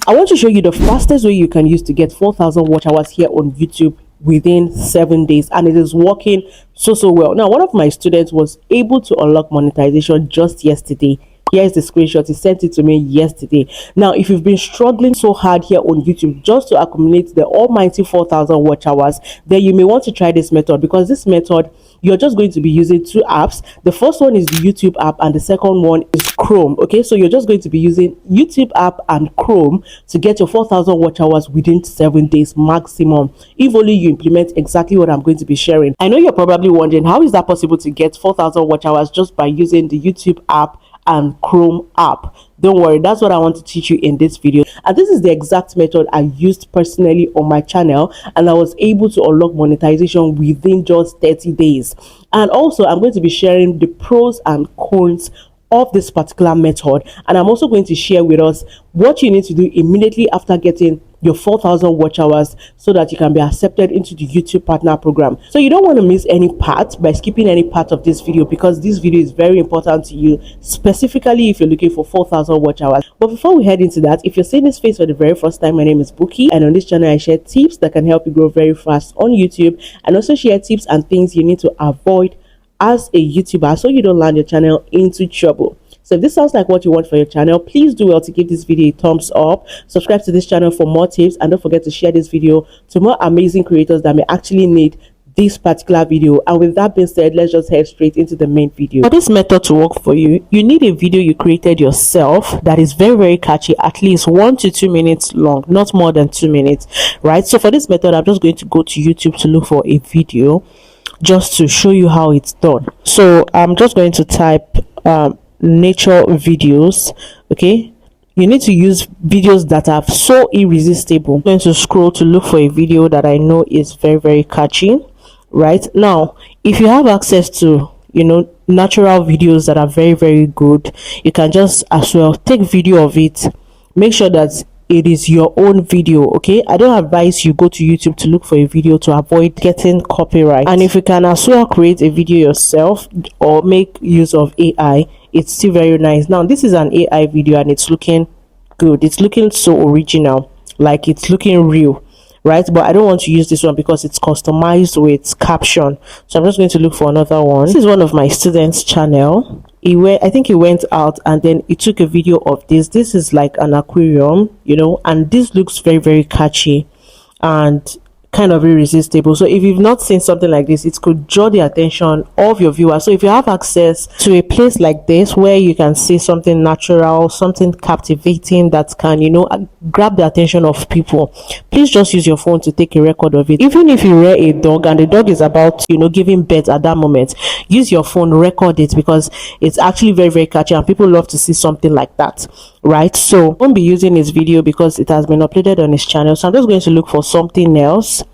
I want to show you the fastest way you can use to get 4,000 watch hours here on YouTube within 7 days, and it is working so well. Now, one of my students was able to unlock monetization just yesterday. Here's the screenshot. He sent it to me yesterday. Now, if you've been struggling so hard here on YouTube just to accumulate the almighty 4,000 watch hours, then you may want to try this method, because this method, you're just going to be using two apps. The first one is the YouTube app and the second one is Chrome. Okay, so you're just going to be using YouTube app and Chrome to get your 4,000 watch hours within 7 days maximum, if only you implement exactly what I'm going to be sharing. I know you're probably wondering, how is that possible to get 4,000 watch hours just by using the YouTube app and Chrome app? Don't worry, that's what I want to teach you in this video, and this is the exact method I used personally on my channel, and I was able to unlock monetization within just 30 days. And also, I'm going to be sharing the pros and cons of this particular method, and I'm also going to share with us what you need to do immediately after getting your 4,000 watch hours so that you can be accepted into the YouTube partner program. So you don't want to miss any part by skipping any part of this video, because this video is very important to you, specifically if you're looking for 4,000 watch hours. But before we head into that, if you're seeing this face for the very first time, my name is Buki, and on this channel I share tips that can help you grow very fast on YouTube, and also share tips and things you need to avoid as a YouTuber so you don't land your channel into trouble. So if this sounds like what you want for your channel, please do well to give this video a thumbs up, subscribe to this channel for more tips, and don't forget to share this video to more amazing creators that may actually need this particular video. And with that being said, let's just head straight into the main video. For this method to work for you, you need a video you created yourself that is very catchy, at least 1 to 2 minutes long, not more than 2 minutes, right? So for this method, I'm just going to go to YouTube to look for a video just to show you how it's done. So I'm just going to type nature videos. Okay, you need to use videos that are so irresistible. I'm going to scroll to look for a video that I know is very catchy. Right now, if you have access to natural videos that are very good, you can just as well take video of it. Make sure that it is your own video. Okay, I don't advise you go to YouTube to look for a video to avoid getting copyright. And if you can as well create a video yourself or make use of AI, it's still very nice. Now this is an AI video and it's looking good, it's looking so original, like it's looking real, right? But I don't want to use this one because it's customized with caption, so I'm just going to look for another one. This is one of my students' channel. I think he went out and then he took a video of this. This is like an aquarium, and this looks very catchy and kind of irresistible. So if you've not seen something like this, it could draw the attention of your viewers. So if you have access to a place like this where you can see something natural, something captivating that can grab the attention of people, please just use your phone to take a record of it. Even if you rear a dog and the dog is about giving birth at that moment, use your phone, record it, because it's actually very catchy and people love to see something like that, right? So I won't be using his video because it has been uploaded on his channel, so I'm just going to look for something else.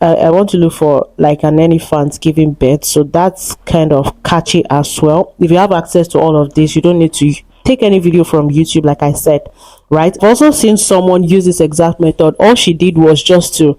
I want to look for like an elephant giving birth, so that's kind of catchy as well. If you have access to all of this, you don't need to take any video from YouTube, like I said, right? I've also seen someone use this exact method. All she did was just to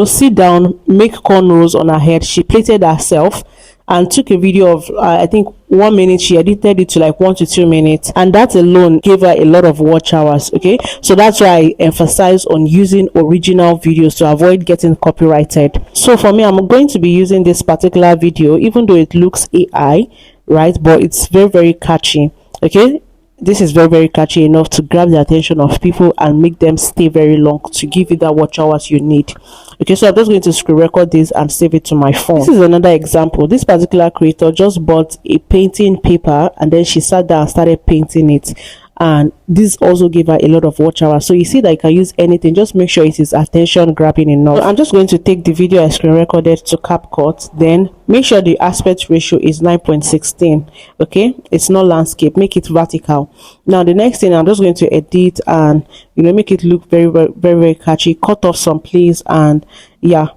sit down, make cornrows on her head. She plaited herself and took a video of I think 1 minute. She edited it to like 1 to 2 minutes, and that alone gave her a lot of watch hours. Okay, so that's why I emphasize on using original videos to avoid getting copyrighted. So for me, I'm going to be using this particular video, even though it looks AI, right? But it's very catchy. Okay, this is very catchy enough to grab the attention of people and make them stay very long, to give you that watch hours you need. Okay, so I'm just going to screen record this and save it to my phone. This is another example. This particular creator just bought a painting paper and then she sat down and started painting it, and this also gave her a lot of watch hours. So you see that you can use anything, just make sure it is attention grabbing enough. So I'm just going to take the video I screen recorded to CapCut, then make sure the aspect ratio is 9.16. okay, it's not landscape, make it vertical. Now the next thing, I'm just going to edit and make it look very catchy, cut off some place, and yeah,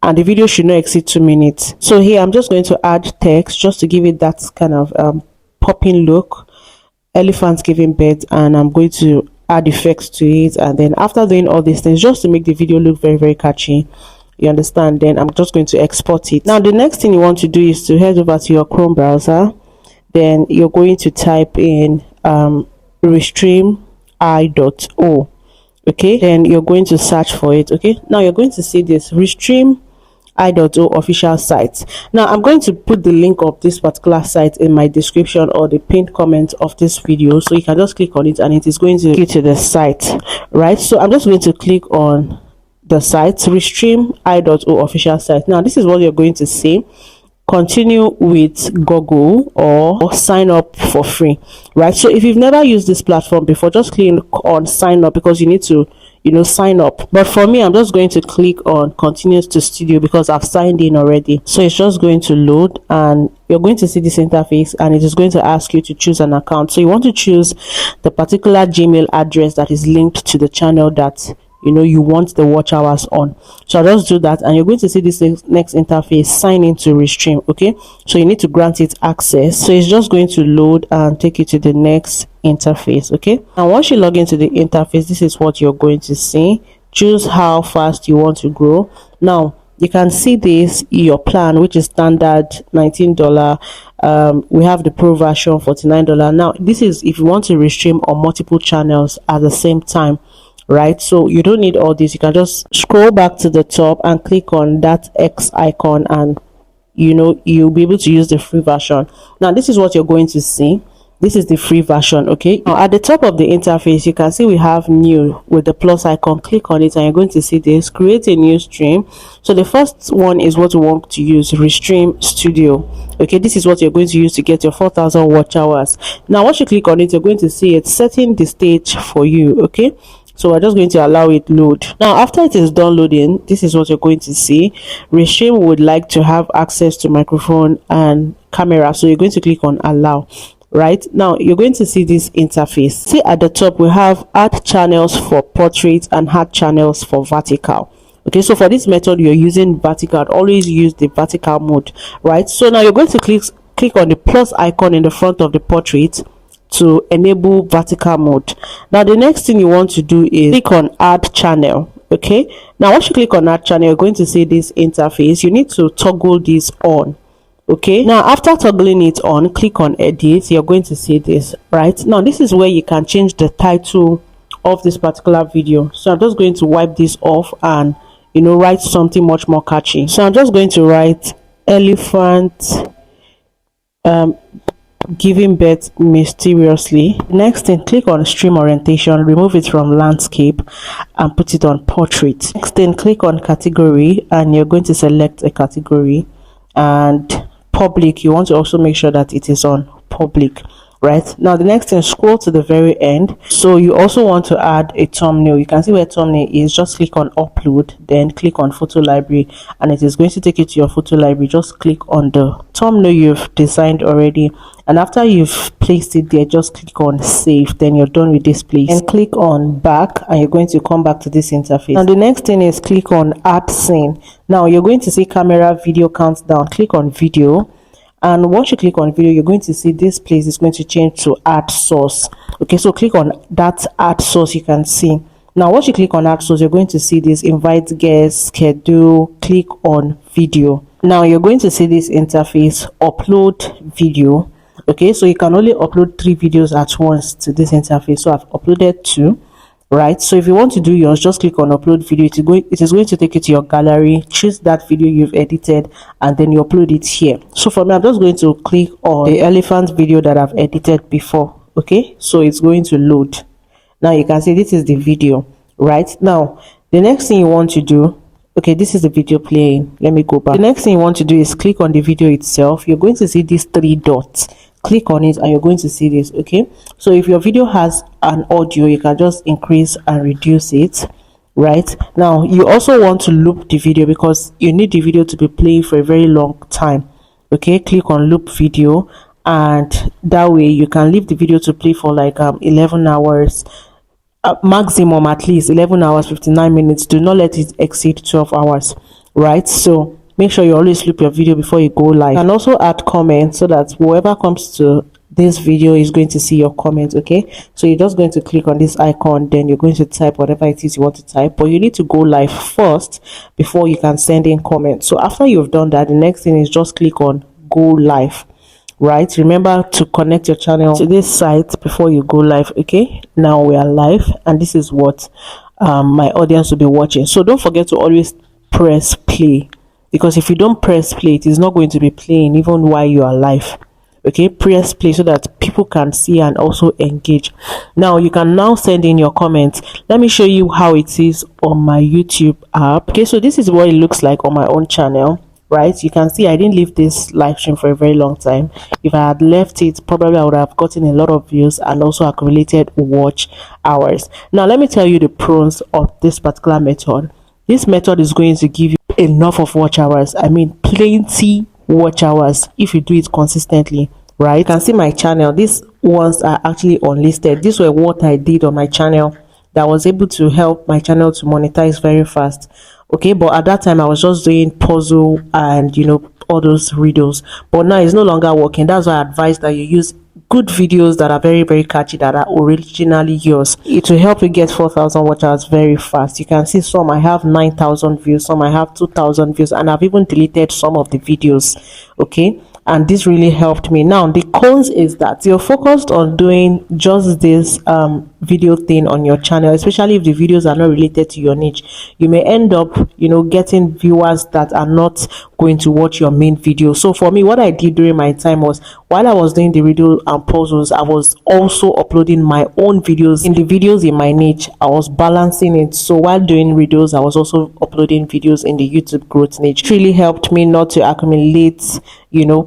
and the video should not exceed 2 minutes. So here I'm just going to add text just to give it that kind of popping look, elephants giving birth, and I'm going to add effects to it. And then after doing all these things, just to make the video look very catchy, you understand, then I'm just going to export it. Now the next thing you want to do is to head over to your Chrome browser, then you're going to type in restream.io. Okay, then you're going to search for it. Okay, now you're going to see this Restream I.O official site. Now I'm going to put the link of this particular site in my description or the pinned comment of this video, so you can just click on it and it is going to take you to the site, right? So I'm just going to click on the site Restream I.O official site. Now this is what you're going to see: continue with Google or sign up for free, right? So if you've never used this platform before, just click on sign up, because you need to sign up. But for me, I'm just going to click on continue to studio because I've signed in already. So it's just going to load and you're going to see this interface, and it is going to ask you to choose an account. So you want to choose the particular Gmail address that is linked to the channel that you want the watch hours on. So I'll just do that, and you're going to see this next interface: sign into Restream. Okay, so you need to grant it access. So it's just going to load and take you to the next interface. Okay, and once you log into the interface, this is what you're going to see. Choose how fast you want to grow. Now you can see this, your plan, which is standard $19. We have the pro version $49. Now this is if you want to restream on multiple channels at the same time, right? So you don't need all this. You can just scroll back to the top and click on that X icon, and you'll be able to use the free version. Now this is what you're going to see. This is the free version. Okay, now at the top of the interface, you can see we have new with the plus icon. Click on it and you're going to see this: create a new stream. So the first one is what we want to use, Restream Studio. Okay, this is what you're going to use to get your 4,000 watch hours. Now once you click on it, you're going to see it setting the stage for you. Okay, so we're just going to allow it load. Now after it is done loading, this is what you're going to see: Restream would like to have access to microphone and camera. So you're going to click on allow. Right now you're going to see this interface. See at the top we have add channels for portrait and add channels for vertical. Okay, so for this method you're using vertical. Always use the vertical mode, right? So now you're going to click on the plus icon in the front of the portrait to enable vertical mode. Now the next thing you want to do is click on add channel. Okay, now once you click on add channel, you're going to see this interface. You need to toggle this on. Okay, now after toggling it on, click on edit. You're going to see this. Right now this is where you can change the title of this particular video. So I'm just going to wipe this off and write something much more catchy. So I'm just going to write elephant giving birth mysteriously. Next thing, click on stream orientation, remove it from landscape and put it on portrait. Next thing, click on category and you're going to select a category, and public, you want to also make sure that it is on public. Right now the next thing, scroll to the very end. So you also want to add a thumbnail. You can see where thumbnail is. Just click on upload, then click on photo library, and it is going to take you to your photo library. Just click on the thumbnail you've designed already, and after you've placed it there, just click on save. Then you're done with this place, and click on back, and you're going to come back to this interface. Now the next thing is click on add scene. Now you're going to see camera, video, countdown. Click on video, and once you click on video, you're going to see this place is going to change to add source. Okay, so click on that add source. You can see now once you click on add source, you're going to see this invite guests, schedule. Click on video. Now you're going to see this interface, upload video. Okay, so you can only upload 3 videos at once to this interface. So I've uploaded 2. Right, so if you want to do yours, just click on upload video. It is going to take you to your gallery. Choose that video you've edited and then you upload it here. So for me, I'm just going to click on the elephant video that I've edited before. Okay, so it's going to load. Now you can see this is the video. Right now the next thing you want to do, okay, this is the video playing. Let me go back. The next thing you want to do is click on the video itself. You're going to see these 3 dots. Click on it and you're going to see this. Okay, so if your video has an audio, you can just increase and reduce it. Right now you also want to loop the video because you need the video to be playing for a very long time. Okay, click on loop video, and that way you can leave the video to play for like 11 hours maximum, at least 11 hours 59 minutes. Do not let it exceed 12 hours. Right, so make sure you always loop your video before you go live. And also add comments so that whoever comes to this video is going to see your comments. Okay, so you're just going to click on this icon, then you're going to type whatever it is you want to type, but you need to go live first before you can send in comments. So after you've done that, the next thing is just click on go live. right? Remember to connect your channel to this site before you go live. Okay, now we are live, and this is what my audience will be watching. So don't forget to always press play, because if you don't press play, it is not going to be playing even while you are live. Okay, press play so that people can see and also engage. Now you can now send in your comments. Let me show you how it is on my YouTube app. Okay, so this is what it looks like on my own channel, right? You can see I didn't leave this live stream for a very long time. If I had left it, probably I would have gotten a lot of views and also accumulated watch hours. Now let me tell you the pros of this particular method. This method is going to give you enough of watch hours. I mean plenty watch hours if you do it consistently, right? You can see my channel. These ones are actually unlisted. These were what I did on my channel that was able to help my channel to monetize very fast. Okay, but at that time I was just doing puzzle and all those riddles, but now it's no longer working. That's why I advise that you use good videos that are very, very catchy, that are originally yours. It will help you get 4,000 watch hours very fast. You can see some I have 9,000 views, some I have 2,000 views, and I've even deleted some of the videos. Okay, and this really helped me. Now the cons is that you're focused on doing just this video thing on your channel, especially if the videos are not related to your niche. You may end up getting viewers that are not going to watch your main video. So for me, what I did during my time was, while I was doing the riddle and puzzles, I was also uploading my own videos. In the videos in my niche, I was balancing it. So while doing riddles, I was also uploading videos in the YouTube growth niche. It really helped me not to accumulate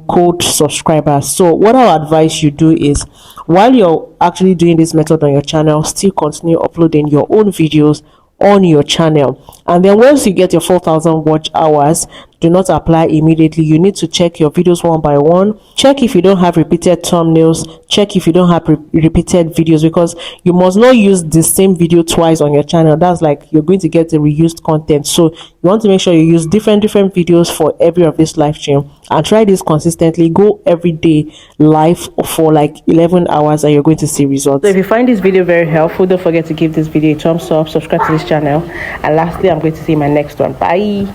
cold subscribers. So what I would advise you do is, while you're actually doing this method on your channel, still continue uploading your own videos on your channel. And then once you get your 4,000 watch hours, do not apply immediately. You need to check your videos one by one. Check if you don't have repeated thumbnails. Check if you don't have repeated videos, because you must not use the same video twice on your channel. That's like you're going to get the reused content. So you want to make sure you use different videos for every of this live stream, and try this consistently. Go every day live for like 11 hours and you're going to see results. So if you find this video very helpful, don't forget to give this video a thumbs up, subscribe to this channel, and lastly, I'm going to see you in my next one. Bye.